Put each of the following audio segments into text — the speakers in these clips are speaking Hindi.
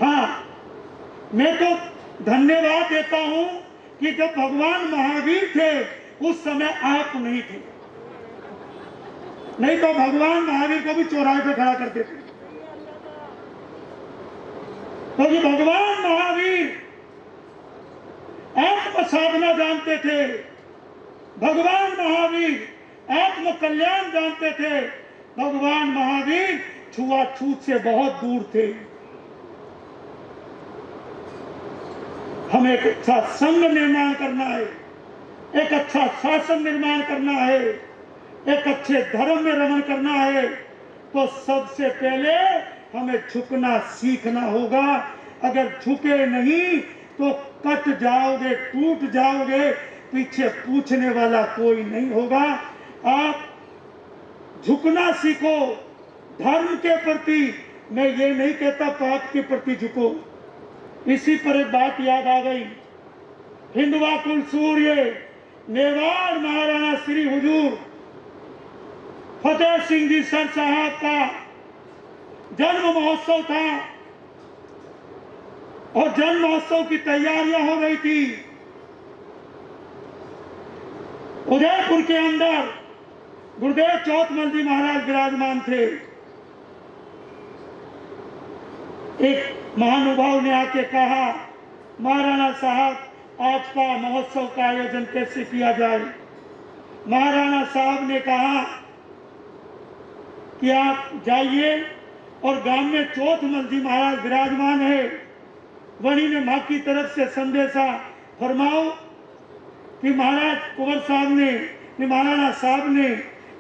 हाँ, मैं तो धन्यवाद देता हूं कि जब भगवान महावीर थे उस समय आप नहीं थे, नहीं तो भगवान महावीर को भी चौराहे पे खड़ा करते थे। क्योंकि तो भगवान महावीर आत्म साधना जानते थे, भगवान महावीर आत्म कल्याण जानते थे, भगवान महावीर छुआछूत से बहुत दूर थे। हमें एक अच्छा संघ निर्माण करना है, एक अच्छा शासन निर्माण करना है, एक अच्छे धर्म में रमण करना है, तो सबसे पहले हमें झुकना सीखना होगा। अगर झुके नहीं तो कट जाओगे, टूट जाओगे, पीछे पूछने वाला कोई नहीं होगा। आप झुकना सीखो धर्म के प्रति। मैं ये नहीं कहता पाप के प्रति झुको। इसी पर एक बात याद आ गई। हिंदवा कुल सूर्य मेवाड़ महाराणा श्री हुजूर फतेह सिंह जी सर साहब का जन्म महोत्सव था और जन्म महोत्सव की तैयारियां हो रही थी। उदयपुर के अंदर गुरुदेव चौथमल जी महाराज विराजमान थे। एक महानुभाव ने आके कहा, महाराणा साहब आज का महोत्सव का आयोजन कैसे किया जाए। महाराणा साहब ने कहा कि आप जाइए और गांव में चौथमल जी महाराज विराजमान है, वहीं ने मां की तरफ से संदेशा फरमाओ कि महाराज कुंवर साहब ने महाराणा साहब ने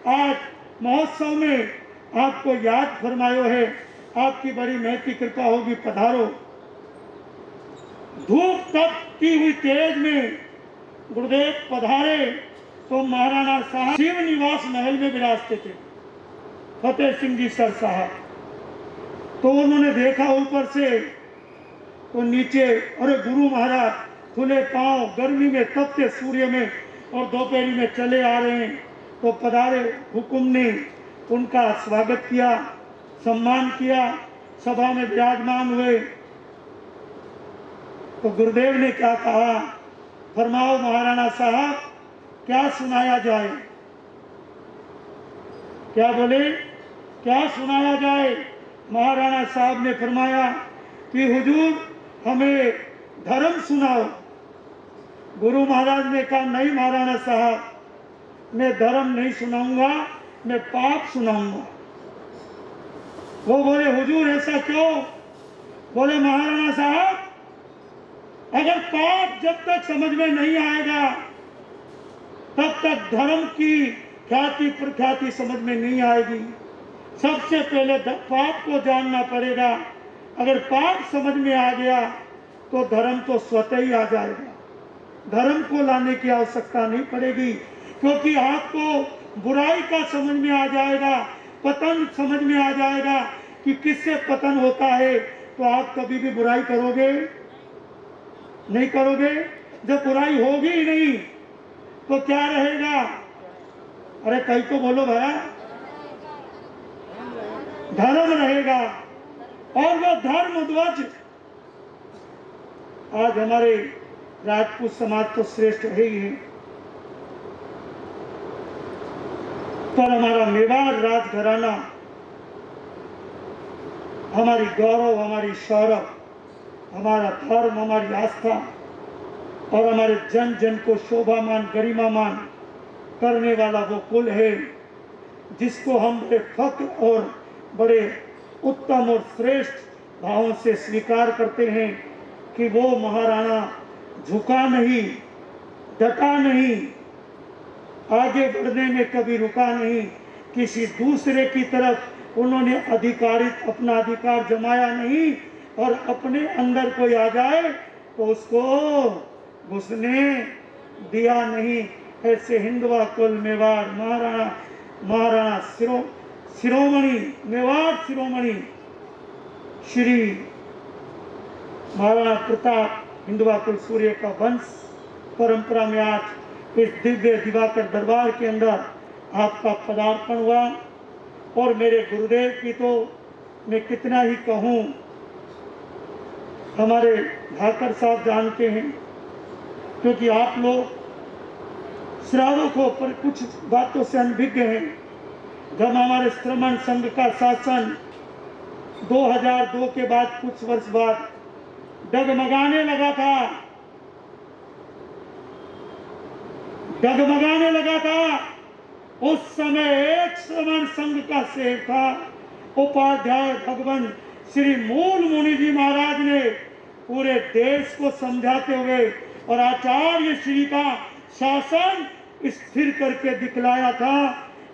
आज महोत्सव में आपको याद फरमायो है, आपकी बड़ी महती कृपा होगी, पधारो। धूप तपती हुई तेज में गुरुदेव पधारे तो महाराणा साहब शिव निवास महल में विराजते थे, फतेह सिंह जी सर साहब। तो उन्होंने देखा ऊपर से तो नीचे, अरे गुरु महाराज खुले पांव गर्मी में तपते सूर्य में और दोपहरी में चले आ रहे हैं। तो पधारे, हुकुम ने उनका स्वागत किया, सम्मान किया, सभा में विराजमान हुए। तो गुरुदेव ने क्या कहा, फरमाओ महाराणा साहब क्या सुनाया जाए। क्या बोले, क्या सुनाया जाए। महाराणा साहब ने फरमाया कि हुजूर हमें धर्म सुनाओ। गुरु महाराज ने कहा, नहीं महाराणा साहब, मैं धर्म नहीं सुनाऊंगा, मैं पाप सुनाऊंगा। वो बोले, हुजूर ऐसा क्यों। बोले, महाराणा साहब अगर पाप जब तक समझ में नहीं आएगा तब तक धर्म की ख्याति प्रख्याति समझ में नहीं आएगी। सबसे पहले पाप को जानना पड़ेगा। अगर पाप समझ में आ गया तो धर्म तो स्वतः ही आ जाएगा, धर्म को लाने की आवश्यकता नहीं पड़ेगी, क्योंकि आपको बुराई का समझ में आ जाएगा, पतन समझ में आ जाएगा कि किससे पतन होता है। तो आप कभी भी बुराई करोगे नहीं, करोगे। जब बुराई होगी ही नहीं तो क्या रहेगा। अरे कहीं तो बोलो भैया, धर्म रहेगा। और वो धर्म ध्वज आज हमारे राजपूत समाज तो श्रेष्ठ है ही है, पर हमारा मेवाड़ राजघराना हमारी गौरव, हमारी शौरव, हमारा धर्म, हमारी आस्था और हमारे जन जन को शोभामान गरिमामान करने वाला वो कुल है जिसको हम बड़े फक्र और बड़े उत्तम और श्रेष्ठ भावों से स्वीकार करते हैं कि वो महाराणा झुका नहीं, डटा नहीं, आगे बढ़ने में कभी रुका नहीं, किसी दूसरे की तरफ उन्होंने अपना अधिकार जमाया नहीं और अपने अंदर कोई आ जाए तो उसको घुसने दिया नहीं। ऐसे हिंदवा कुल मेवाड़ महाराणा शिरोमणि मेवाड़ शिरोमणि श्री महाराणा प्रताप हिंदवा कुल सूर्य का वंश परंपरा में आज इस दिव्य दिवाकर दरबार के अंदर आपका पदार्पण हुआ। और मेरे गुरुदेव की तो मैं कितना ही कहूँ, हमारे भाकर साहब जानते हैं, क्योंकि आप लोग श्रावकों पर कुछ बातों से अनभिज्ञ हैं। जब हमारे श्रमण संघ का शासन 2002 के बाद कुछ वर्ष बाद डगमगाने लगा था, उस समय एक श्रमण संघ का सेवक था, उपाध्याय भगवान श्री मूल मुनि जी महाराज ने पूरे देश को समझाते हुए और आचार्य श्री का शासन स्थिर करके दिखलाया था।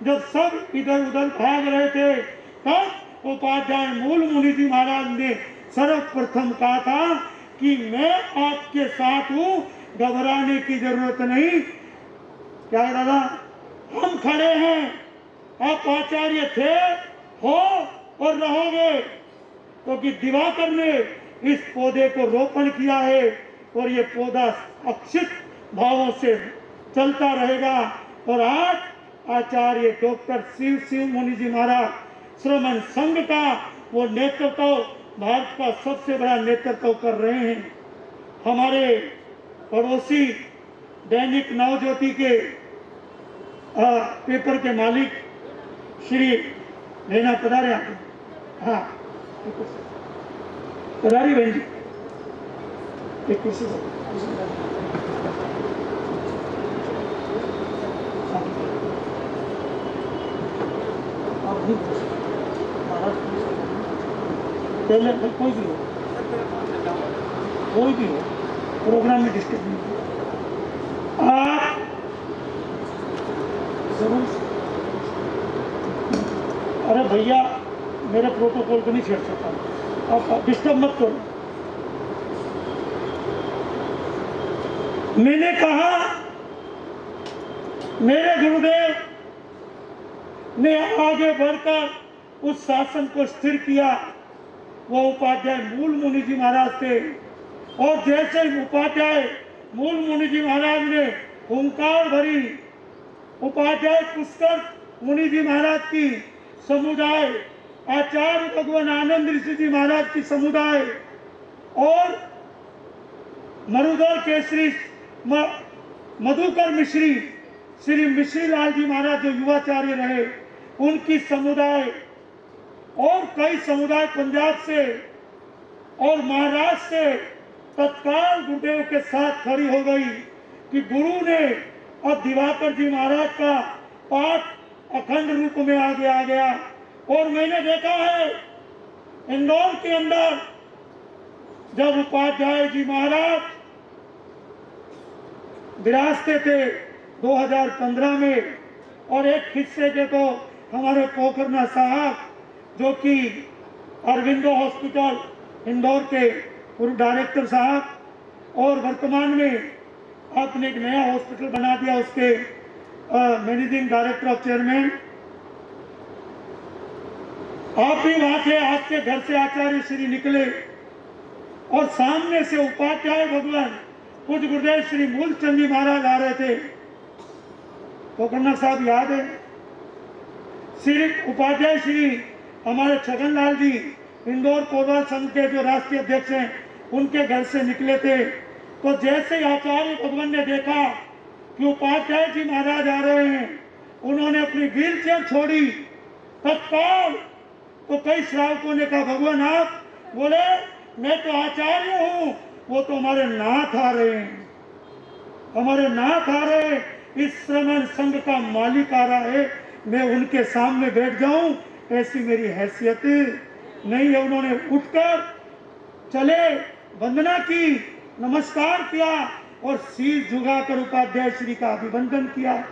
जब सब इधर उधर भाग रहे थे, तब उपाध्याय मूल मुनि जी महाराज ने सर्वप्रथम कहा था कि मैं आपके साथ हूं, घबराने की जरूरत नहीं। क्या दादा, हम खड़े हैं, आप आचार्य थे, हो और रहोगे, क्योंकि दिवाकर ने इस पौधे को रोपण किया है और ये पौधा अक्षित भावों से चलता रहेगा। और आज आचार्य डॉक्टर शिव मुनि जी महाराज श्रमण संघ का वो नेतृत्व, भारत का सबसे बड़ा नेतृत्व कर रहे हैं। हमारे पड़ोसी दैनिक नवज्योति के पेपर के मालिक श्री नैना पधारे, हाँ पधारी बहन जी, एक कुर्सी पहले कोई भी हो प्रोग्राम में डिस्टर्ब नहीं। आप जरूर, अरे भैया मेरे प्रोटोकॉल को नहीं छेड़ सकता, आप डिस्टर्ब मत करो। मैंने कहा मेरे गुरुदेव ने आगे बढ़कर उस शासन को स्थिर किया, वो उपाध्याय मूल मुनि जी महाराज थे। और जैसे ही उपाध्याय मूल मुनि जी महाराज ने हुंकार भरी, उपाध्याय पुष्कर मुनि जी महाराज की समुदाय, आचार्य भगवान आनंद ऋषि जी महाराज की समुदाय और मरुधर केसरी मधुकर मिश्री श्री मिश्री लाल जी महाराज जो युवाचार्य रहे, उनकी समुदाय और कई समुदाय पंजाब से और महाराष्ट्र से तत्काल गुरुदेव के साथ खड़ी हो गई कि गुरु ने अब दिवाकर जी महाराज का पाठ अखंड रूप में आगे आ गया। और मैंने देखा है इंदौर के अंदर जब उपाध्याय जी महाराज विराजते थे 2015 में, और एक हिस्से के तो हमारे पोखरना साहब जो कि अरविंदो हॉस्पिटल इंदौर के पूर्व डायरेक्टर साहब, और वर्तमान में आपने एक नया हॉस्पिटल बना दिया, उसके मैनेजिंग डायरेक्टर ऑफ चेयरमैन, आप भी वहां थे। आपके घर से आचार्य श्री निकले और सामने से उपाध्याय भगवान पूज्य गुरुदेव श्री मूलचंद जी महाराज आ रहे थे। पोखरना साहब याद है, श्री उपाध्याय श्री हमारे छगन लाल जी इंदौर कोरबा संघ के जो राष्ट्रीय अध्यक्ष हैं, उनके घर से निकले थे। तो जैसे आचार्य भगवान ने देखा कि उपाध्याय जी महाराज आ रहे हैं, उन्होंने अपनी व्हील चेयर छोड़ी तत्काल। तो कई श्रावकों ने कहा भगवान आप बोले मैं तो आचार्य हूं, वो तो हमारे नाथ आ रहे हैं, हमारे नाथ आ रहे हैं, इस श्रमण संघ का मालिक आ रहा है, मैं उनके सामने बैठ जाऊं ऐसी मेरी हैसियत नहीं है। उन्होंने उठकर चले, वंदना की, नमस्कार किया और शीश झुकाकर उपाध्याय श्री का अभिवंदन किया।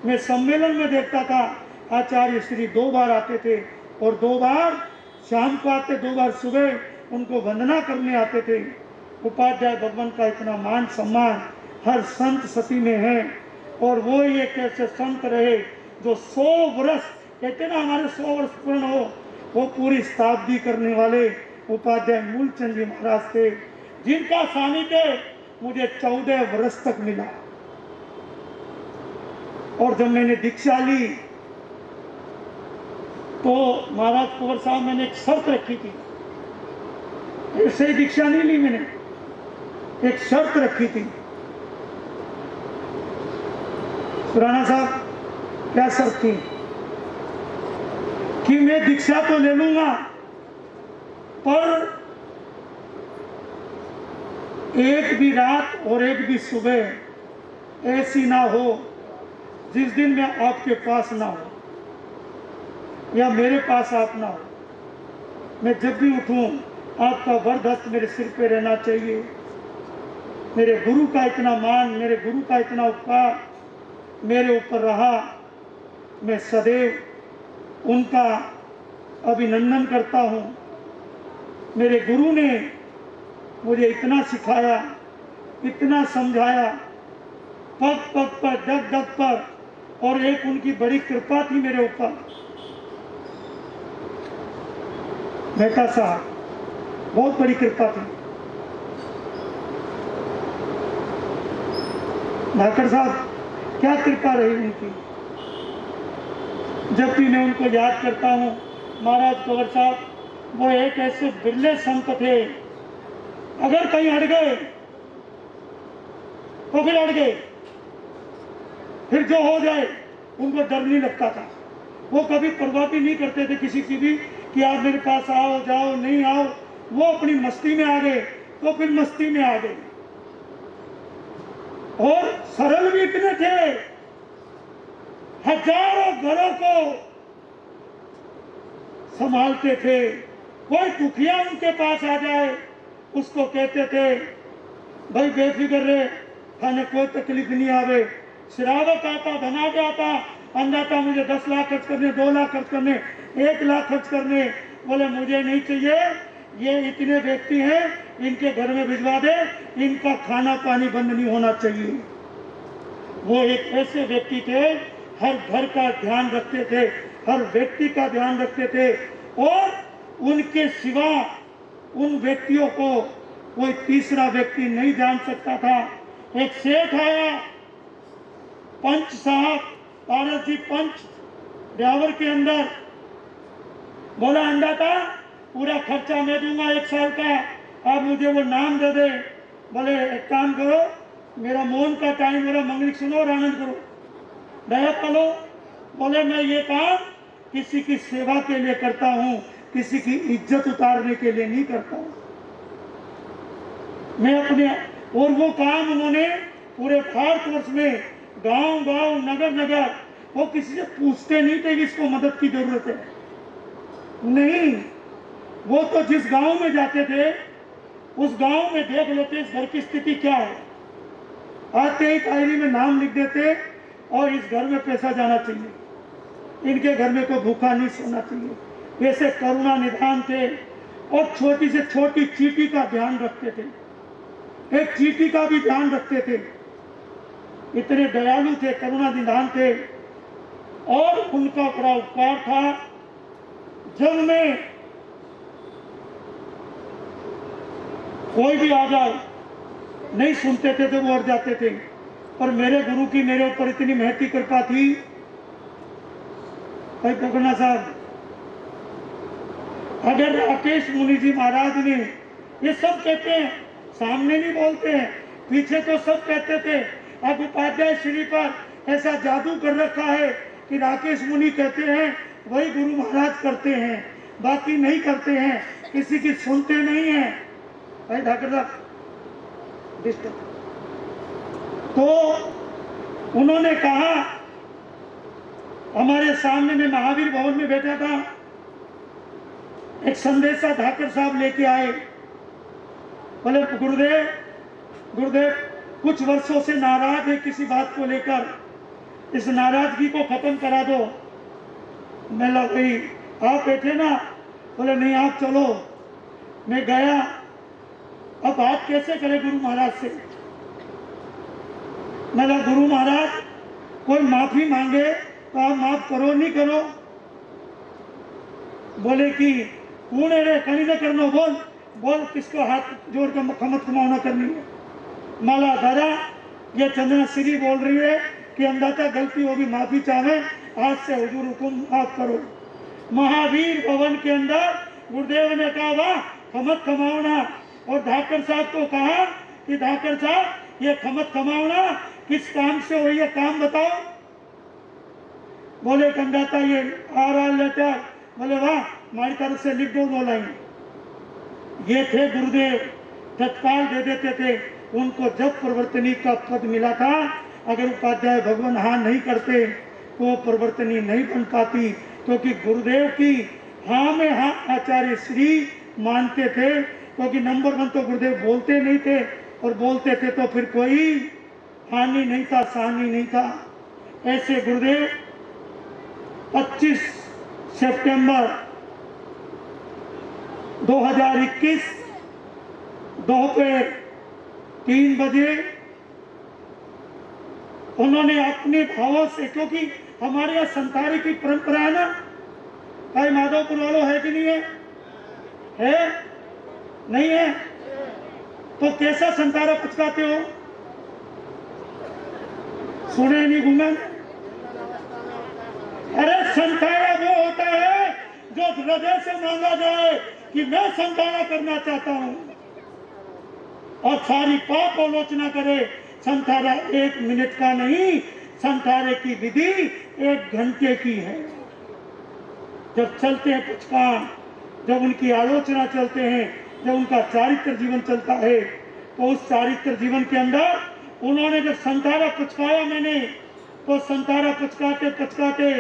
मैं सम्मेलन में देखता था आचार्य श्री 2 बार आते थे और 2 बार शाम को आते, 2 बार सुबह उनको वंदना करने आते थे। उपाध्याय भगवान का इतना मान सम्मान हर संत सती में है, और वो एक ऐसे संत रहे जो 100 वर्ष, कहते ना हमारे 100 वर्ष पूर्ण हो, वो पूरी शताब्दी करने वाले उपाध्याय मूलचंद जी महाराज थे, जिनका सानिध्य मुझे 14 वर्ष तक मिला। और जब मैंने दीक्षा ली तो महाराज कुंवर साहब मैंने एक शर्त रखी थी, ऐसे ही दीक्षा नहीं ली मैंने, एक शर्त रखी थी। सुराना साहब, क्या शर्त थी? कि मैं दीक्षा तो ले लूंगा, पर एक भी रात और एक भी सुबह ऐसी ना हो जिस दिन मैं आपके पास ना हो या मेरे पास आप ना हो। मैं जब भी उठूं आपका वरदस्त मेरे सिर पे रहना चाहिए। मेरे गुरु का इतना मान, मेरे गुरु का इतना उपकार मेरे ऊपर रहा, मैं सदैव उनका अभिनंदन करता हूं। मेरे गुरु ने मुझे इतना सिखाया, इतना समझाया, पग पग पर, दग दग पर, और एक उनकी बड़ी कृपा थी मेरे ऊपर। मेहता साहब, बहुत बड़ी कृपा थी। धाकड़ साहब, क्या कृपा रही उनकी। जब भी मैं उनको याद करता हूँ, महाराज कंवर साहब वो एक ऐसे बिरले संत थे, अगर कहीं अड़ गए तो फिर अड़ गए, फिर जो हो जाए उनको डर नहीं लगता था। वो कभी परवाह भी नहीं करते थे किसी की भी कि आप मेरे पास आओ जाओ, नहीं आओ। वो अपनी मस्ती में आ गए तो फिर मस्ती में आ गए। और सरल भी इतने थे, हजारों घरों को संभालते थे। कोई दुखिया उनके पास आ जाए उसको कहते थे भाई बेफिक्र रहे, थाने कोई तकलीफ नहीं आवे। शराबत आता, धना जाता, अंदाता मुझे 10 लाख खर्च करने, 2 लाख खर्च करने, 1 लाख खर्च करने। बोले मुझे नहीं चाहिए, ये इतने व्यक्ति हैं, इनके घर में भिजवा दे, इनका खाना पानी बंद नहीं होना चाहिए। वो एक ऐसे व्यक्ति थे, हर घर का ध्यान रखते थे, हर व्यक्ति का ध्यान रखते थे, और उनके सिवा उन व्यक्तियों को कोई तीसरा व्यक्ति नहीं जान सकता था। एक सेठ आया, पंच साहब, पारस जी पंच ब्यावर के अंदर, बोला अंदाता पूरा खर्चा मैं दूंगा 1 साल का, आप मुझे वो नाम दे दे। बोले एक काम करो, मेरा मौन का टाइम हो रहा, मंगलिक सुनो और आनंद करो, दया करो। बोले मैं ये काम किसी की सेवा के लिए करता हूँ, किसी की इज्जत उतारने के लिए नहीं करता हूँ मैं अपने। और वो काम उन्होंने पूरे भारतवर्ष में गांव गांव, नगर नगर, वो किसी से पूछते नहीं थे कि इसको मदद की जरूरत है, नहीं। वो तो जिस गांव में जाते थे उस गांव में देख लेते इस घर की स्थिति क्या है, आते ही डायरी में नाम लिख देते और इस घर में पैसा जाना चाहिए, इनके घर में कोई भूखा नहीं सोना चाहिए। वैसे करुणा निधान थे और छोटी से छोटी चीटी का ध्यान रखते थे, एक चीटी का भी ध्यान रखते थे। इतने दयालु थे, करुणा निधान थे। और उनका बड़ा उपकार था, जब मैं कोई भी आ जाए नहीं सुनते थे तो वो अड़ जाते थे, पर मेरे गुरु की मेरे ऊपर इतनी महती कृपा थी। भाई पकड़ना साहब, अगर राकेश मुनि जी महाराज ने, ये सब कहते हैं, सामने नहीं बोलते हैं, पीछे तो सब कहते थे, अब उपाध्याय श्री पर ऐसा जादू कर रखा है कि राकेश मुनि कहते हैं वही गुरु महाराज करते हैं, बाकी नहीं करते हैं, किसी की सुनते नहीं है। भाई ठाकर साहब तो उन्होंने कहा, हमारे सामने में महावीर भवन में बैठा था, एक संदेशा ठाकर साहब लेके आए। बोले गुरुदेव, गुरुदेव कुछ वर्षों से नाराज है किसी बात को लेकर, इस नाराजगी को खत्म करा दो। मैं लगा भाई आप बैठे ना, बोले नहीं आप चलो। मैं गया, अब बात कैसे करें गुरु महाराज से। मैं लगा गुरु महाराज कोई माफी मांगे तो आप माफ करो नहीं करो। बोले कि कौन है रे, कहीं न करना, बोल बोल किसको हाथ जोड़ के खमत कमाना करनी है। माला दादा ये चंदना श्री बोल रही है कि अंदाता गलती होगी माफी चाहे, आज से हुजूर हुकुम माफ करो। महावीर भवन के अंदर गुरुदेव ने कहा वाह खमत खमावना। और धाकर साहब को कहा कि धाकर साहब ये खमत खमावना किस काम से हुई है, काम बताओ। बोले कंदाता ये आर लेटर। बोले वाह, हमारी तरफ से लिख दो 2 लाइन। ये थे गुरुदेव, तत्काल दे देते थे। उनको जब प्रवर्तनी का पद मिला था, अगर उपाध्याय भगवान हाँ नहीं करते तो प्रवर्तनी नहीं बन पाती, क्योंकि गुरुदेव की हाँ में हाँ आचार्य श्री मानते थे। क्योंकि नंबर 1 तो गुरुदेव बोलते नहीं थे, और बोलते थे तो फिर कोई हानि नहीं था, सानी नहीं था। ऐसे गुरुदेव 25 सितंबर 2021 दोपहर 3 बजे उन्होंने अपने भावों से, क्योंकि हमारे यहाँ संतारी की परंपरा है ना, भाई माधवपुर वालों है कि नहीं है? है नहीं है? तो कैसा संतारा पुचकाते हो? सुने नहीं घूमे? अरे संतारा वो होता है जो हृदय से मांगा जाए कि मैं संतारा करना चाहता हूं, और सारी पाप आलोचना करे। संतारा 1 मिनट का नहीं, संतारे की विधि 1 घंटे की है। जब चलते हैं पुचकान, जब उनकी आलोचना चलते हैं, जब उनका चारित्र जीवन चलता है, तो उस चारित्र जीवन के अंदर उन्होंने जब संतारा पुचकाया मैंने, तो संतारा पुचकाते पुचकाते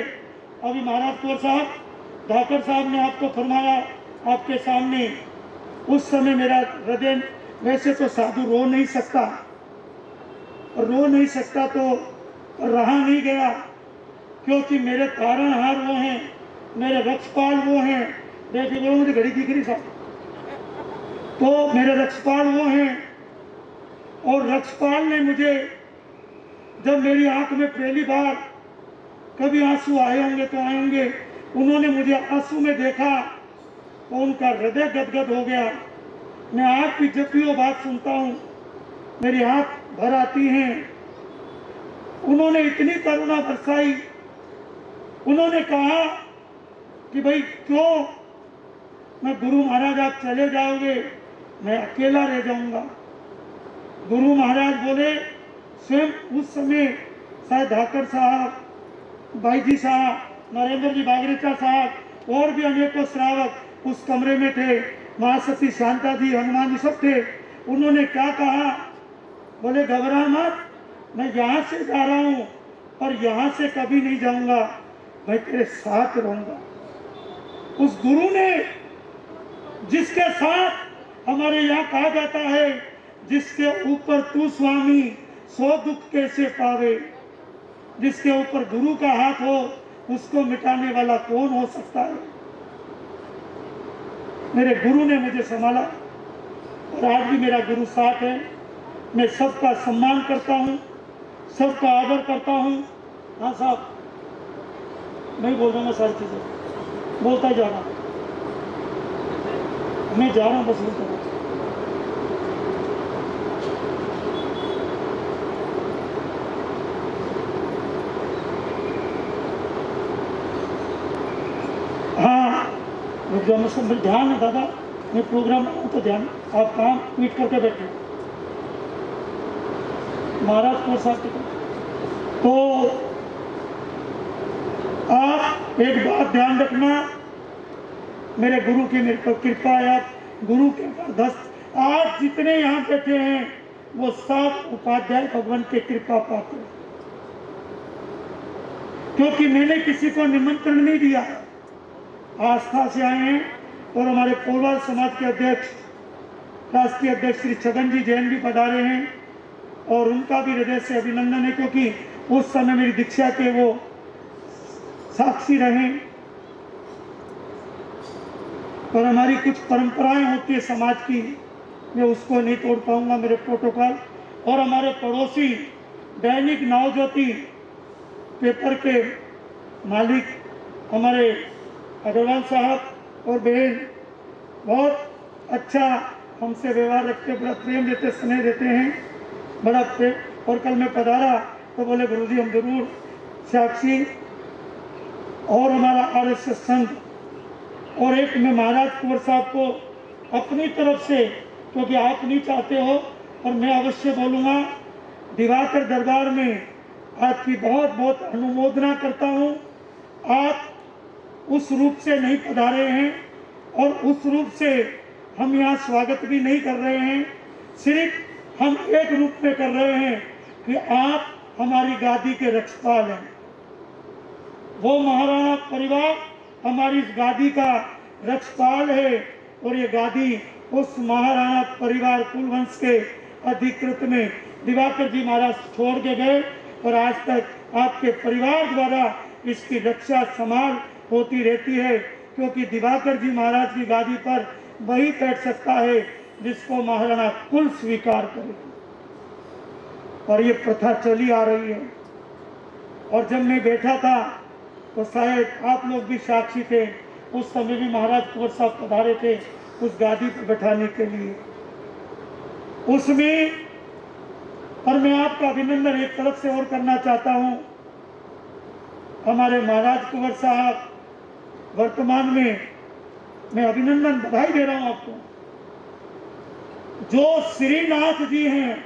अभी महाराज कौर साहब, धाकर साहब ने आपको फरमाया आपके सामने, उस समय मेरा हृदय, वैसे तो साधु रो नहीं सकता, तो रहा नहीं गया, क्योंकि मेरे तारणहार वो हैं, मेरे रक्षपाल वो हैं। देखिए बोलो, मुझे घड़ी दिख रही साहब, तो मेरे रक्षपाल वो हैं। और रक्षपाल ने मुझे, जब मेरी आंख में पहली बार कभी आंसू आए होंगे तो आए होंगे, उन्होंने मुझे आंसू में देखा तो उनका हृदय गदगद हो गया। मैं आज भी जब भी वो बात सुनता हूँ मेरी आंख भर आती हैं। उन्होंने इतनी करुणा बरसाई। उन्होंने कहा कि भाई क्यों, मैं गुरु महाराज आप चले जाओगे, मैं अकेला रह जाऊंगा। गुरु महाराज बोले, स्वयं उस समय शायद धाकर साहब, भाई जी साहब, नरेंद्र जी बागरेचा साहब और भी अनेकों श्रावक उस कमरे में थे, महासती शांता जी, हनुमान जी सब थे। उन्होंने क्या कहा, बोले घबरा मत, मैं यहाँ से जा रहा हूँ और यहाँ से कभी नहीं जाऊंगा, मैं तेरे साथ रहूंगा। उस गुरु ने, जिसके साथ हमारे यहाँ कहा जाता है, जिसके ऊपर तू स्वामी सो दुख कैसे पावे, जिसके ऊपर गुरु का हाथ हो उसको मिटाने वाला कौन हो सकता है। मेरे गुरु ने मुझे संभाला और आज भी मेरा गुरु साथ है। मैं सबका सम्मान करता हूँ, सबका आदर करता हूँ। हाँ साहब, नहीं बोल दूंगा, सारी चीजें बोलता जा रहा हूँ, मैं जा रहा हूँ, बस बोलता हूँ। जो मैं ध्यान है दादा, मैं प्रोग्राम तो ध्यान, आप काम ट्वीट करके बैठे महाराज को साथ। तो आप एक बात ध्यान रखना, मेरे गुरु की मेरे पर कृपा है, गुरु के बरदस्त आज जितने यहाँ बैठे हैं वो सब उपाध्याय भगवान के कृपा पाते, क्योंकि मैंने किसी को निमंत्रण नहीं दिया, आस्था से आए हैं। और हमारे पोलवाल समाज के अध्यक्ष, राष्ट्रीय अध्यक्ष श्री छगन जी जैन भी पधारे हैं, और उनका भी हृदय से अभिनंदन है, क्योंकि उस समय मेरी दीक्षा के वो साक्षी रहे। और हमारी कुछ परंपराएं होती है समाज की, मैं उसको नहीं तोड़ पाऊंगा, मेरे प्रोटोकॉल। और हमारे पड़ोसी दैनिक नवज्योति पेपर के मालिक हमारे अग्रवाल साहब और बहन बहुत अच्छा हमसे व्यवहार रखते, बड़ा प्रेम देते, स्नेह देते हैं, बड़ा प्रेम। और कल मैं पधारा तो बोले गुरुजी हम जरूर साक्षी। और हमारा RSS संघ, और एक मैं महाराज कुंवर साहब को अपनी तरफ से, क्योंकि आप नहीं चाहते हो, और मैं अवश्य बोलूँगा, दिवाकर दरबार में आपकी बहुत बहुत अनुमोदना करता हूँ। आप उस रूप से नहीं पधारे हैं और उस रूप से हम यहाँ स्वागत भी नहीं कर रहे हैं। सिर्फ हम एक रूप में कर रहे हैं कि आप हमारी गादी के रक्षपाल हैं। वो महाराणा परिवार हमारी इस गादी का रक्षपाल है और ये गादी उस महाराणा परिवार कुलवंश के अधिकृत में दिवाकर जी महाराज छोड़ के गए और आज तक आपके परिवार द्वारा इसकी रक्षा संभाल होती रहती है, क्योंकि दिवाकर जी महाराज की गादी पर वही बैठ सकता है जिसको महाराणा कुल स्वीकार करे, और ये प्रथा चली आ रही है। और जब मैं बैठा था तो शायद आप लोग भी साक्षी थे, उस समय भी महाराज कुंवर साहब पधारे थे उस गादी पर बैठाने के लिए। उसमें और मैं आपका अभिनंदन एक तरफ से और करना चाहता हूं। हमारे महाराज कुंवर साहब वर्तमान में, मैं अभिनंदन बधाई दे रहा हूं आपको, जो श्रीनाथ जी हैं,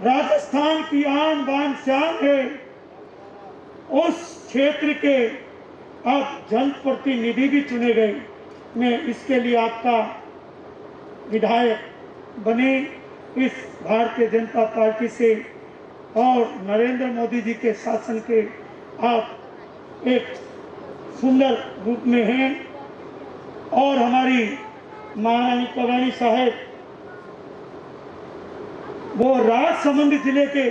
राजस्थान की आन बान शान है, उस क्षेत्र के आप जनप्रतिनिधि भी चुने गए। मैं इसके लिए आपका विधायक बने इस भारतीय जनता पार्टी से और नरेंद्र मोदी जी के शासन के आप एक सुंदर रूप में हैं। और हमारी महारानी कल्याणी साहब वो राजसमंद जिले के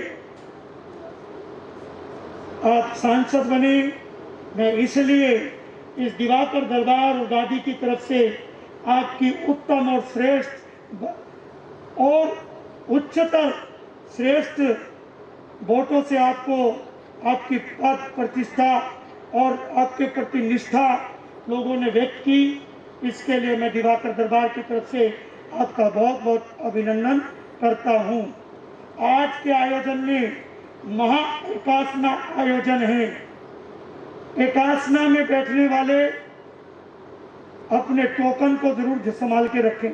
आप सांसद बने। मैं इसलिए इस दिवाकर दरबार और गादी की तरफ से आपकी उत्तम और श्रेष्ठ और उच्चतर श्रेष्ठ वोटों से आपको आपकी पद प्रतिष्ठा और आपके प्रति निष्ठा लोगों ने व्यक्त की। इसके लिए मैं दिवाकर दरबार की तरफ से आपका बहुत बहुत अभिनंदन करता हूं। आज के आयोजन में महा एकासना आयोजन है। एकासना में बैठने वाले अपने टोकन को जरूर संभाल के रखें।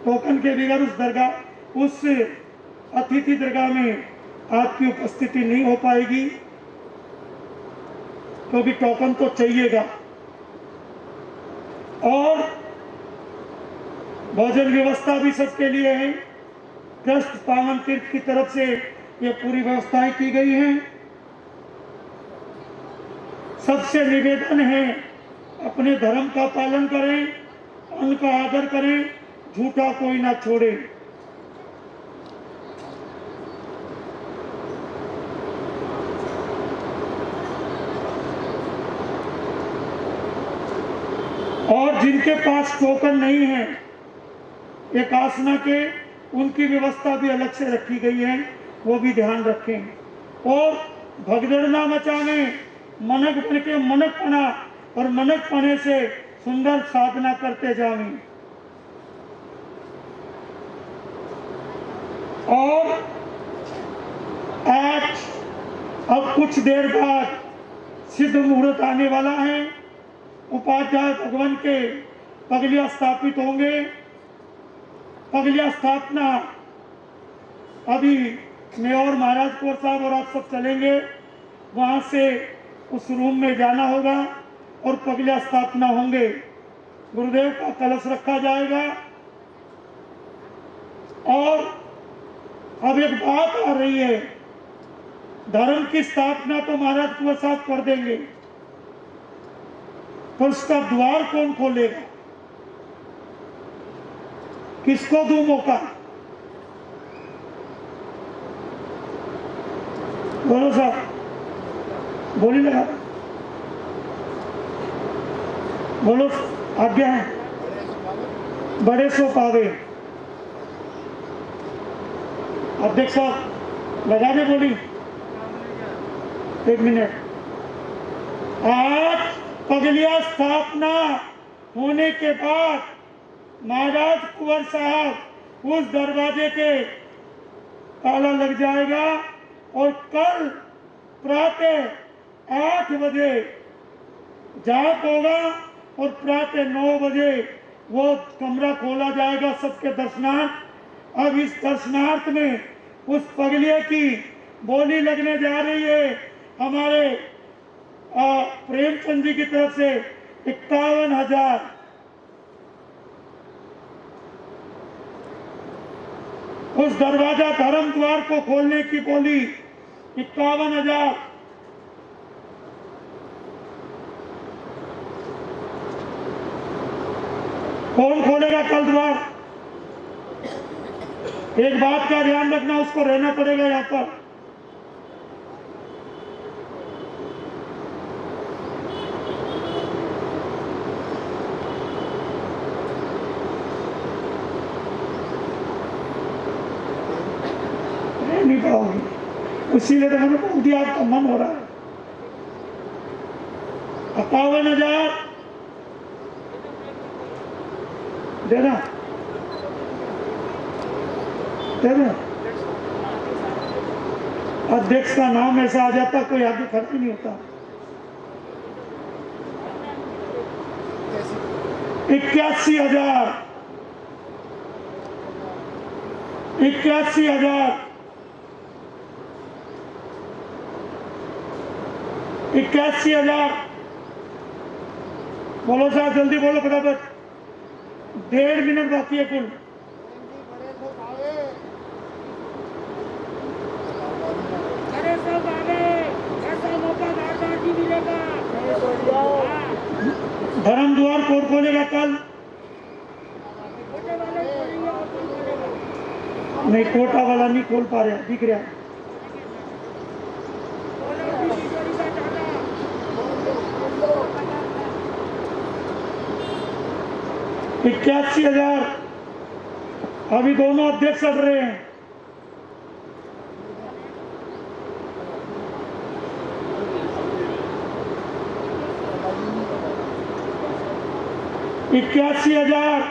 टोकन के बगैर उस अतिथि दरगाह में आपकी उपस्थिति नहीं हो पाएगी, क्योंकि टोकन तो चाहिएगा। और भोजन व्यवस्था भी सबके लिए है। ट्रस्ट पावन तीर्थ की तरफ से ये पूरी व्यवस्थाएं की गई हैं। सबसे निवेदन है, अपने धर्म का पालन करें, अन्न का आदर करें, झूठा कोई ना छोड़े। और जिनके पास टोकन नहीं है एकासना के, उनकी व्यवस्था भी अलग से रखी गई है, वो भी ध्यान रखें। और भगदड़ ना मचाने, मनक बन के मनक पना और मनक पने से सुंदर साधना करते जावें। और आज अब कुछ देर बाद सिद्ध मुहूर्त आने वाला है। उपाध्याय भगवान के पगलियां स्थापित होंगे। पगलियां स्थापना अभी मैं और महाराज कुंवर साहब और आप सब चलेंगे, वहां से उस रूम में जाना होगा और पगलियां स्थापना होंगे। गुरुदेव का कलश रखा जाएगा। और अब एक बात आ रही है, धर्म की स्थापना तो महाराज कुंवर साहब कर देंगे, तो उसका द्वार कौन खोलेगा? किसको दूं मौका? बोलो साहब, बोली लगा, बोलो। आज्ञा है, बड़े सो पावे। अध्यक्ष साहब लगा दे बोली, एक मिनट। आज पगलिया स्थापना होने के बाद महाराज कुंवर साहब उस दरवाजे के ताला लग जाएगा और कल प्रातः 8 बजे जाप होगा और प्रातः 9 बजे वो कमरा खोला जाएगा सबके दर्शनार्थ। अब इस दर्शनार्थ में उस पगलिया की बोली लगने जा रही है हमारे प्रेमचंद जी की तरफ से 51,000। उस दरवाजा धर्म द्वार को खोलने की बोली 51,000। कौन खोलेगा कल द्वार? एक बात का ध्यान रखना, उसको रहना पड़ेगा यहाँ पर। रह नहीं पाओगे, इसीलिए तो मैंने बोल दिया, आपका मन हो रहा है। 51,000 देना, देना। अध्यक्ष का नाम ऐसा आ जाता, कोई आगे खड़ा ही नहीं होता। 81,000, 81,000, 81,000। बोलो साहब, जल्दी बोलो फटाफट, 1.5 मिनट बाकी है कुल। धर्म द्वार कौन खोलेगा कल? नहीं, कोटा वाला नहीं खोल पा रहे, दिख रहा है। 81,000। अभी दोनों अध्यक्ष लड़ रहे हैं। इक्यासी हजार,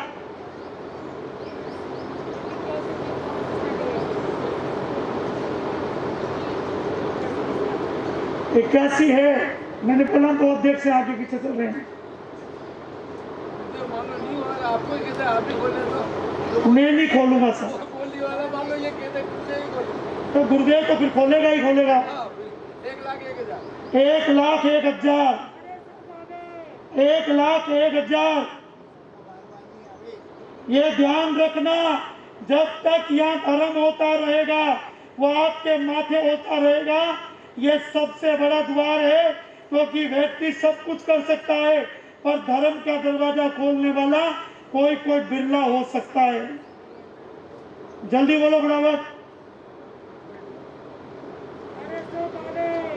81 है। मैंने बोला तो अध्यक्ष से आगे पीछे चल रहे हैं। आपको कहते आप ही खोले तो मैं नहीं खोलूंगा सर। बोलने वाला मान लो ये कहते तो गुरुदेव तो फिर खोलेगा ही खोलेगा। 1,01,000, 1,01,000, 1,01,000। ये ध्यान रखना, जब तक यहाँ धर्म होता रहेगा, वो आपके माथे होता रहेगा। ये सबसे बड़ा द्वार है, क्योंकि व्यक्ति सब कुछ कर सकता है, पर धर्म का दरवाजा खोलने वाला कोई कोई बिरला हो सकता है। जल्दी बोलो बराबर।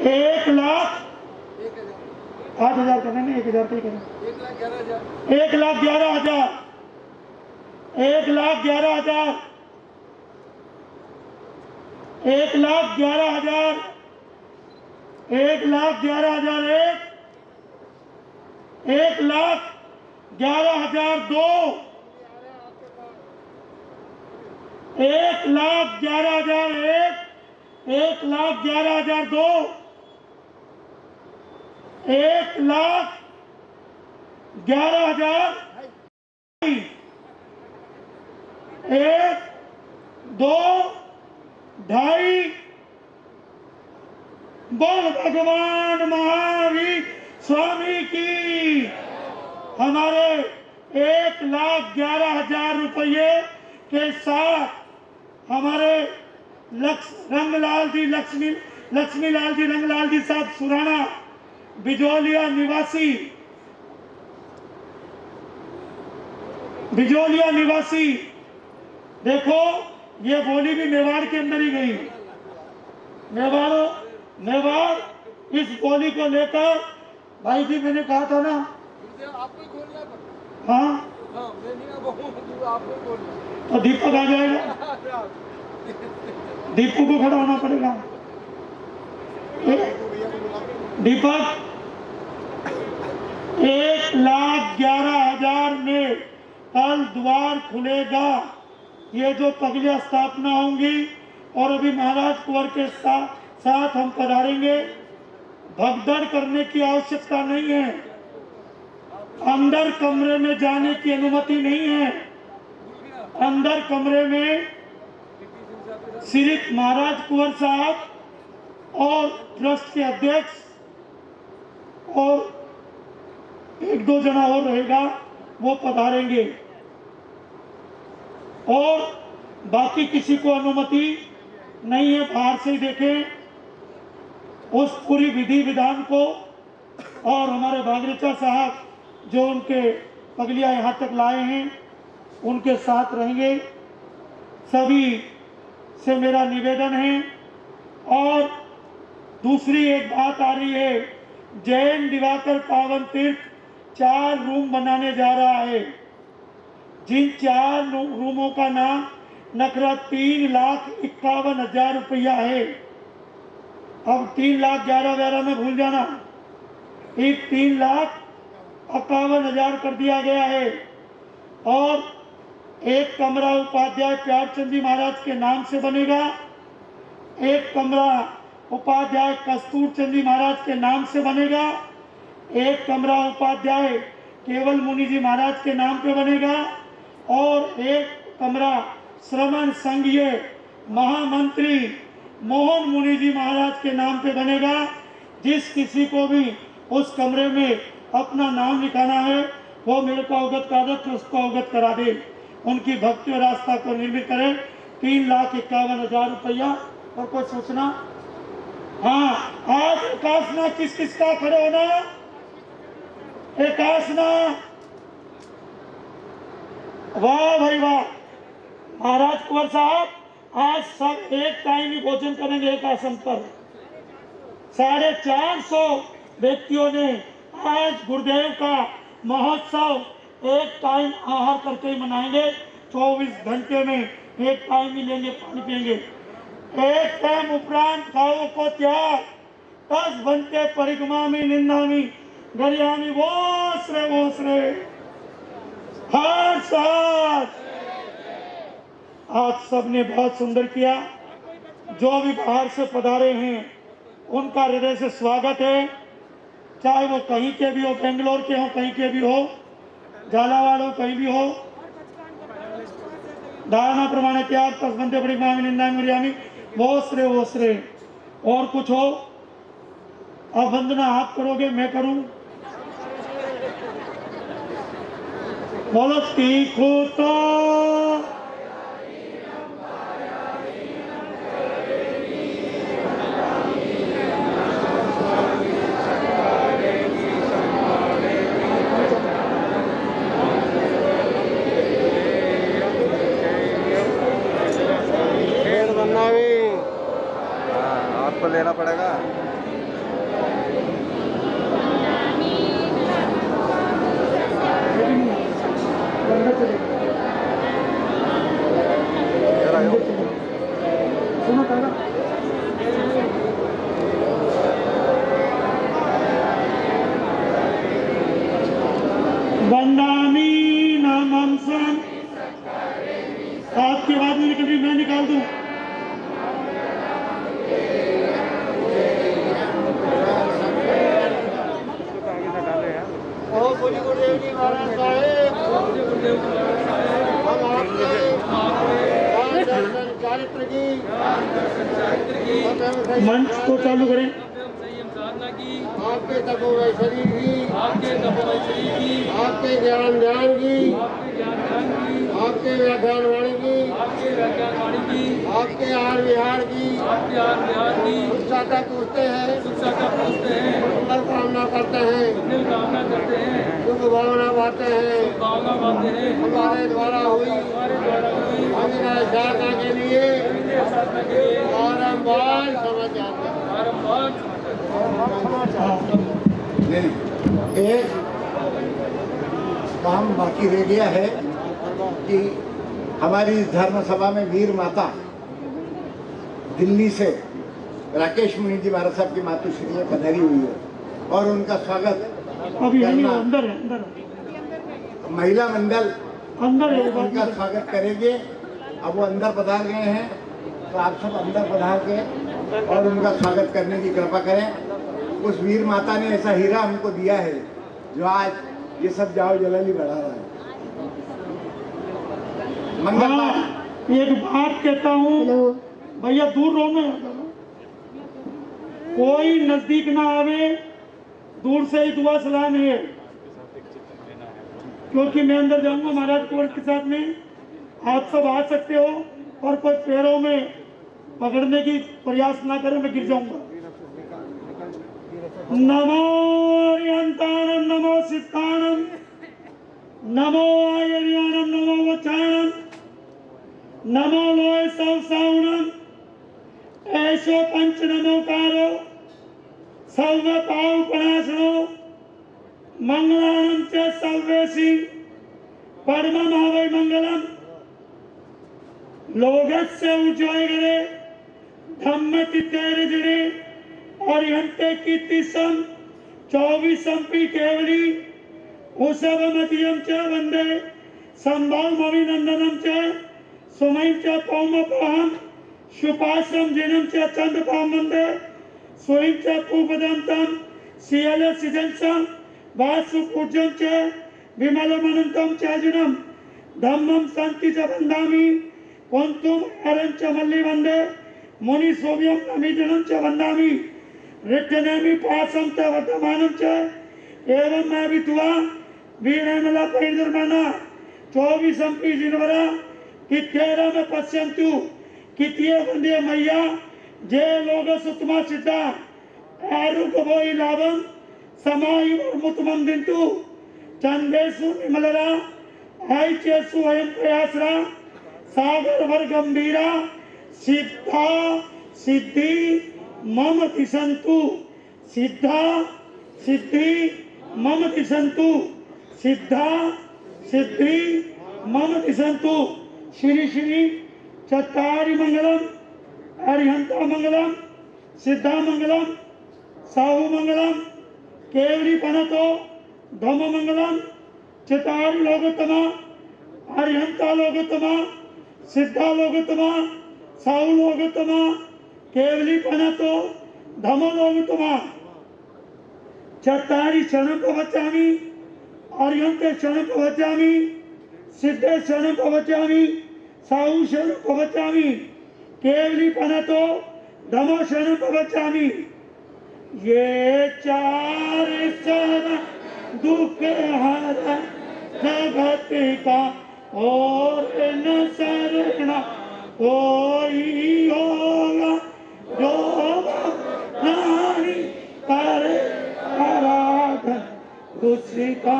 1,08,000 करना, नहीं 1,000 का ही करना। 1,11,000, 1,11,000, 1,11,000, 1,11,000, 1,11,002, 1,11,001, 1,11,002, 1,11,000, 1, 2, 2.5। बोल भगवान महावीर स्वामी की। हमारे 1,11,000 रुपये के साथ हमारे रंगलाल जी लक्ष्मीलाल जी रंगलाल जी साहब सुराना, बिजोलिया निवासी। देखो, ये बोली भी मेवाड़ के अंदर ही गई। मेवाड़ इस बोली को लेकर, भाई जी मैंने कहा था ना, आपको खोलना है। हाँ, मैं नहीं आपको खोलना। तो दीपक आ जाएगा, दीपू को खड़ा होना पड़ेगा। दीपक, 1,11,000 में कल द्वार खुलेगा। ये जो पगलियां स्थापना होंगी और अभी महाराज कुंवर के साथ हम पधारेंगे। भगदड़ करने की आवश्यकता नहीं है। अंदर कमरे में जाने की अनुमति नहीं है। अंदर कमरे में सिर्फ महाराज कुंवर साहब और ट्रस्ट के अध्यक्ष और एक दो जना और रहेगा, वो पधारेंगे और बाकी किसी को अनुमति नहीं है। बाहर से ही देखें उस पूरी विधि विधान को। और हमारे भागरेचा साहब जो उनके पगलिया यहाँ तक लाए हैं, उनके साथ रहेंगे। सभी से मेरा निवेदन है। और दूसरी एक बात आ रही है, जैन दिवाकर पावन तीर्थ 4 रूम बनाने जा रहा है, जिन 4 रूमों का नाम नखरा 3,51,000 रुपया है। अब 3,11,000 में भूल जाना, एक 3,51,000 कर दिया गया है। और एक कमरा उपाध्याय प्यारचंद जी महाराज के नाम से बनेगा, एक कमरा उपाध्याय कस्तूर चंद जी महाराज के नाम से बनेगा, एक कमरा उपाध्याय केवल मुनि जी महाराज के नाम पे बनेगा और एक कमरा श्रवण संघीय महामंत्री मोहन मुनि जी महाराज के नाम पे बनेगा। जिस किसी को भी उस कमरे में अपना नाम लिखाना है वो मेरे को अवगत करा दे, ट्रस्ट को अवगत करा दे, उनकी भक्ति और आस्था को निर्मित करें। 3,51,000 रुपया। और कोई सूचना? हाँ, आज एकासना किस किस का खड़े होना? एकासना, वाह भाई वाह। महाराज कुंवर साहब आज सब एक टाइम ही भोजन करेंगे एक आसन पर। 450 व्यक्तियों ने आज गुरुदेव का महोत्सव एक टाइम आहार करके ही मनाएंगे। 24 घंटे में एक टाइम ही लेंगे, पानी पिएंगे। एक टाइम उपरांत खाओ को त्याग 10 घंटे परिक्रमा निंदामी गरियामी वोसरे हर साथ। आज सबने बहुत सुंदर किया। जो भी बाहर से पधारे हैं उनका हृदय से स्वागत है, चाहे वो कहीं के भी हो, बेंगलोर के हो, कहीं के भी हो, झालावाड़ हो, कहीं भी हो। धारणा प्रमाण त्याग 10 घंटे परिक्रमा निंदामी गरियामी वोसरे। और कुछ हो? अब वंदना आप करोगे, मैं करूं? बोलो तीखो तो आपको लेना पड़ेगा। सुनो कहना वंदामी नामम सम। आपकी आवाज नहीं निकल रही, मैं निकाल दूं। गुरुदेव जी महाराज साहेब, हम आपके चारित्र की मंच को चालू करें। आपके तपोमय शरीर की, आपके ज्ञान की, आपके व्याख्यान वाणी की, आपके आहार विहार की सुख पूछते हैं, सुंदर कामना करते हैं, शुभ भावना पाते हैं। हमारे द्वारा हुई अविनाश साधना के लिए बारंबार समझ जाते हैं। एक काम बाकी रह गया है कि हमारी इस धर्म सभा में वीर माता दिल्ली से राकेश मुनि जी महाराज साहब की मातुश्री पधारी हुई है और उनका स्वागत अंदर महिला मंडल अंदर उनका स्वागत करेंगे। अब वो अंदर पधार गए हैं, तो आप सब अंदर पधार के और उनका स्वागत करने की कृपा करें। उस वीर माता ने ऐसा हीरा हमको दिया है जो आज ये सब जाओ जलाली बढ़ा रहा है। मंगल हाँ, एक बात कहता हूँ भैया, दूर रहो ना, कोई नजदीक ना आवे, दूर से ही दुआ सलाम है, क्योंकि मैं अंदर जाऊंगा महाराज कुंवर के साथ में। आप सब आ सकते हो, और कोई पैरों में पकड़ने की प्रयास ना करे, मैं गिर जाऊंगा। नमो अरिहंताणम, नमो सिद्धाणम, नमो आयर्याणम, नमो वचाणम, नमो लोय सवसावणम, ऐसो पंच नमोकारो सर्व पाव प्रणाशनो मंगलानम च सर्वेसी परमम हवै मंगलम। लोगस्य उज्जय करे धम्म तितेर जड़े और हंते कीर्तिसम 24 केवली उसव मतियम च वंदे संभव अभिनंदनम च सुमयम च पौमपहम शुपाश्रम जिनम च चंद्रपाम वंदे स्वयं च पूपदंतम सियल सिजंसम वासु पूज्यम च विमलमनंतम च जिनम धम्मम संति च वंदामि कुंतुम अरंच मल्ली वंदे मुनि सोव्यम नमिजनम च वंदामि रिट्टनेमि पासम च वर्तमानम च एवं मैं वितुआ वीरमला परिधर्मना 24 जिनवरा कित्येरा में पश्यंतु कितिये वंदे मैया जे लोग सुतमा सिद्धा आरुग बोई लाभम समायु मुतमम दिंतु चंदेशु निमलरा ऐचेसु अयम प्रयासरा सागर वर गंभीरा सिद्धा सिद्धि मम दिशंतु सिद्धा सिद्धि मम दिशंतु सिद्धा सिद्धि मम दिशंतु। श्री श्री चत्तारि मंगलम, अरिहंता मंगलम, सिद्धा मंगलम, साहु मंगलम, केवली पनतो धम मंगलम, चतारि लोकोत्तमा, अरिहंता लोकोत्तमा, सिद्धा लोकोत्तमा, साहु लोकोत्तमा, केवली पनतो धम लोकोत्तमा। चत्तारि शरणं प्रवचामि, अरिहंते शरणं प्रवचामि, सिद्धे शरणं प्रवचामि, साहु शरणं प्रवचामि, केवली पनतो धमो शरणं प्रवचामि। ये चार शरण दुख हर जगत का और न शरण कोई होगा जो नहीं करे आराधन उसका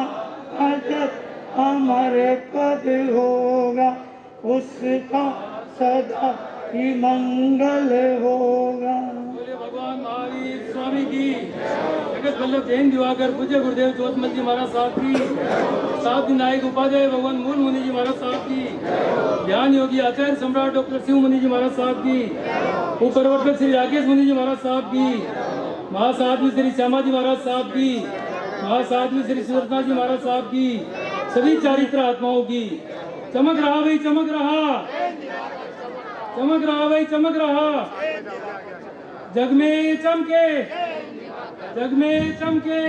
अजर अमर पद होगा, उसका सदा ही मंगल होगा। बोले भगवान महावीर स्वामी की, जगत वल्लभ जैन दिवाकर पूज्य गुरुदेव ज्योतमल जी महाराज साहब की, साथ नायक उपाध्याय भगवान मूल मुनि जी महाराज साहब की, ध्यान योगी आचार्य सम्राट डॉक्टर शिव मुनि जी महाराज साहब की, उपप्रवर्तक श्री राकेश मुनि जी महाराज साहब की, महासाध्वी श्री श्यामा जी महाराज साहब की, महासाध्वी श्री सुदर्शना जी महाराज साहब की, सभी चारित्र आत्माओं की। चमक रहा भाई चमक रहा, चमक रहा भाई चमक रहा, जग में चमके, जग में चमके।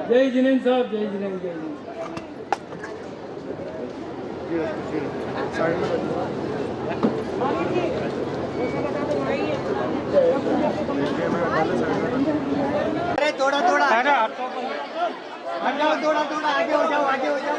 जय जिनेन्द्र साहब, जय जिनेन्द्र, जय जिनेन्द्र। अरे थोड़ा थोड़ा हट जाओ, थोड़ा थोड़ा आगे हो जाओ, आगे हो जाओ।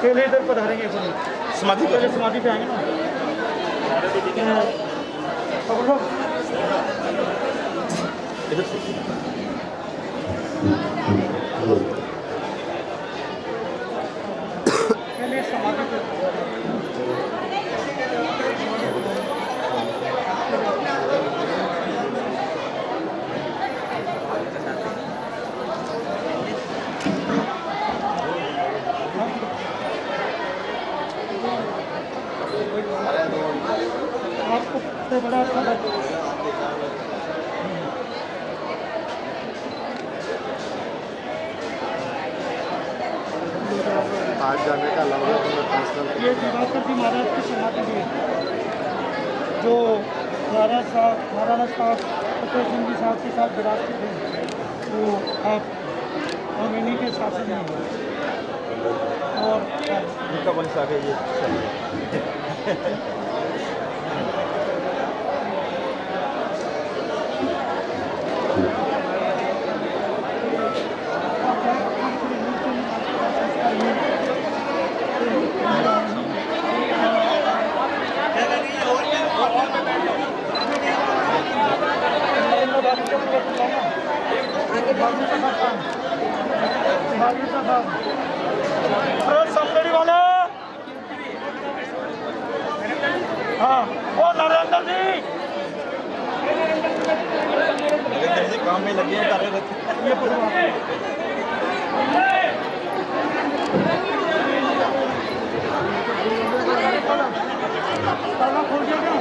पहले इधर पधारेंगे, समाधि पहले समाधि पे आएंगे ना। पहले समाधि पे आपको सबसे बड़ा अच्छा लगा। आज जाने का लंबा ये दिवाकर जी महाराज की समाधि भी है, जो महाराणा साहब फतेह सिंह जी साहब के साथ विरासत थे, वो आप हम इन्हीं के शासन में हैं। और उनका वंश आ गया ये समदड़ी वाले, हाँ वो नरेंद्र जी काम में लगे हैं, कर रहे थे। ये ताला खोल दिया क्या?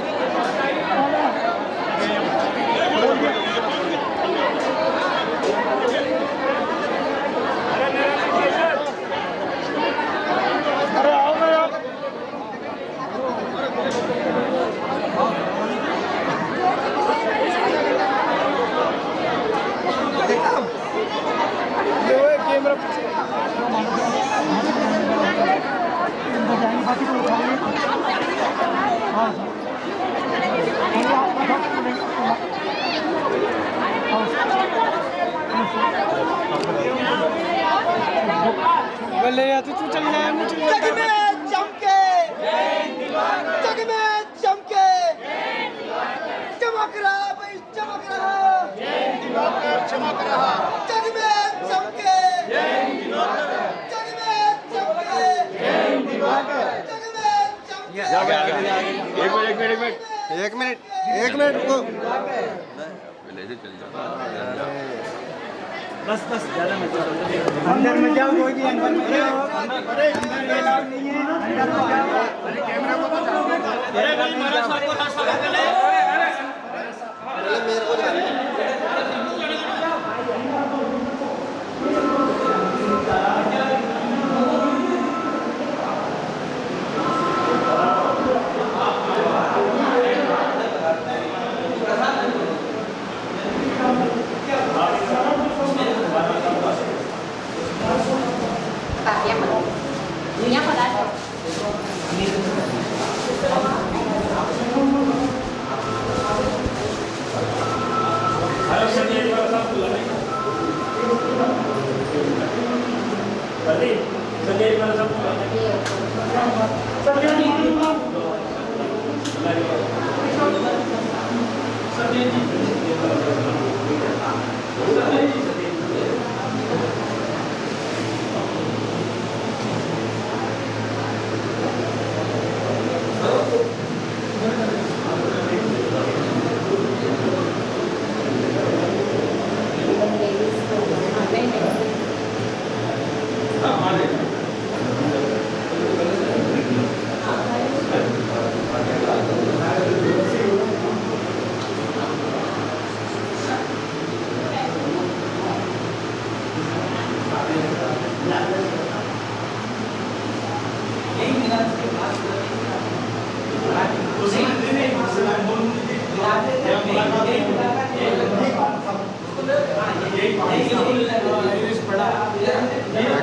ताला खोल दिया। अरे आओ ना यार। कैमरा बाकी तो उठाइए। हाँ बोले या तो तू चल जाए, मुझे जग में चमके, जग में चमके, चमक रहा भाई, चमक रहा, चमक रहा जग में चमके, जग में चमके, जग में चमके। एक मिनट रुको। अंदर में जाओ, कोई भी अंदर में जाओ, अंदर अलाउ नहीं है, अंदर में जाओ।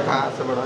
कहाँ से बड़ा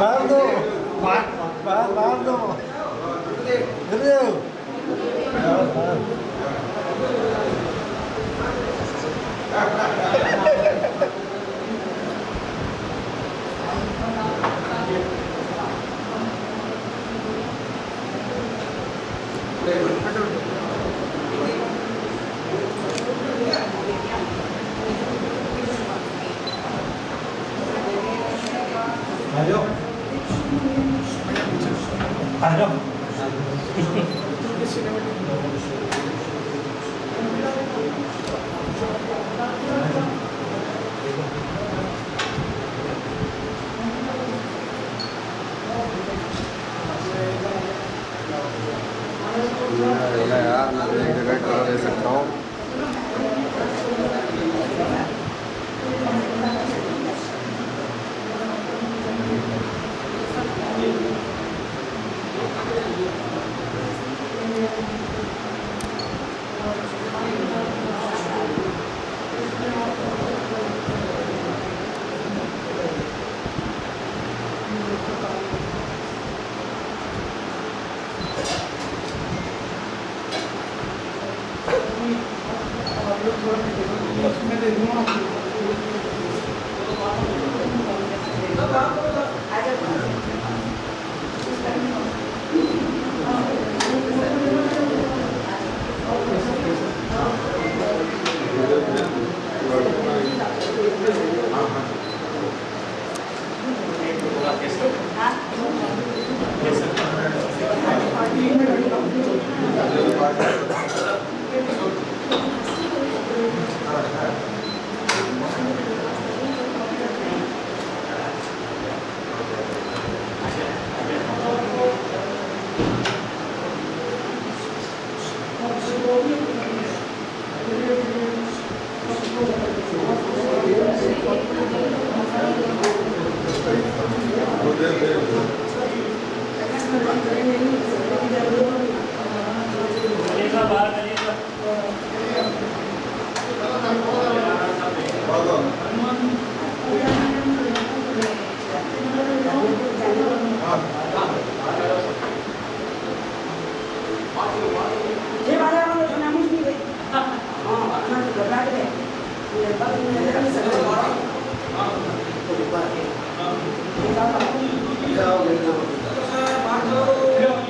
बाहर दो बाहर दो गुरुदेव यार मैं एक जगह करा दे सकता हूँ। Hãy subscribe cho kênh Ghiền Mì Gõ để không bỏ lỡ những video hấp dẫn.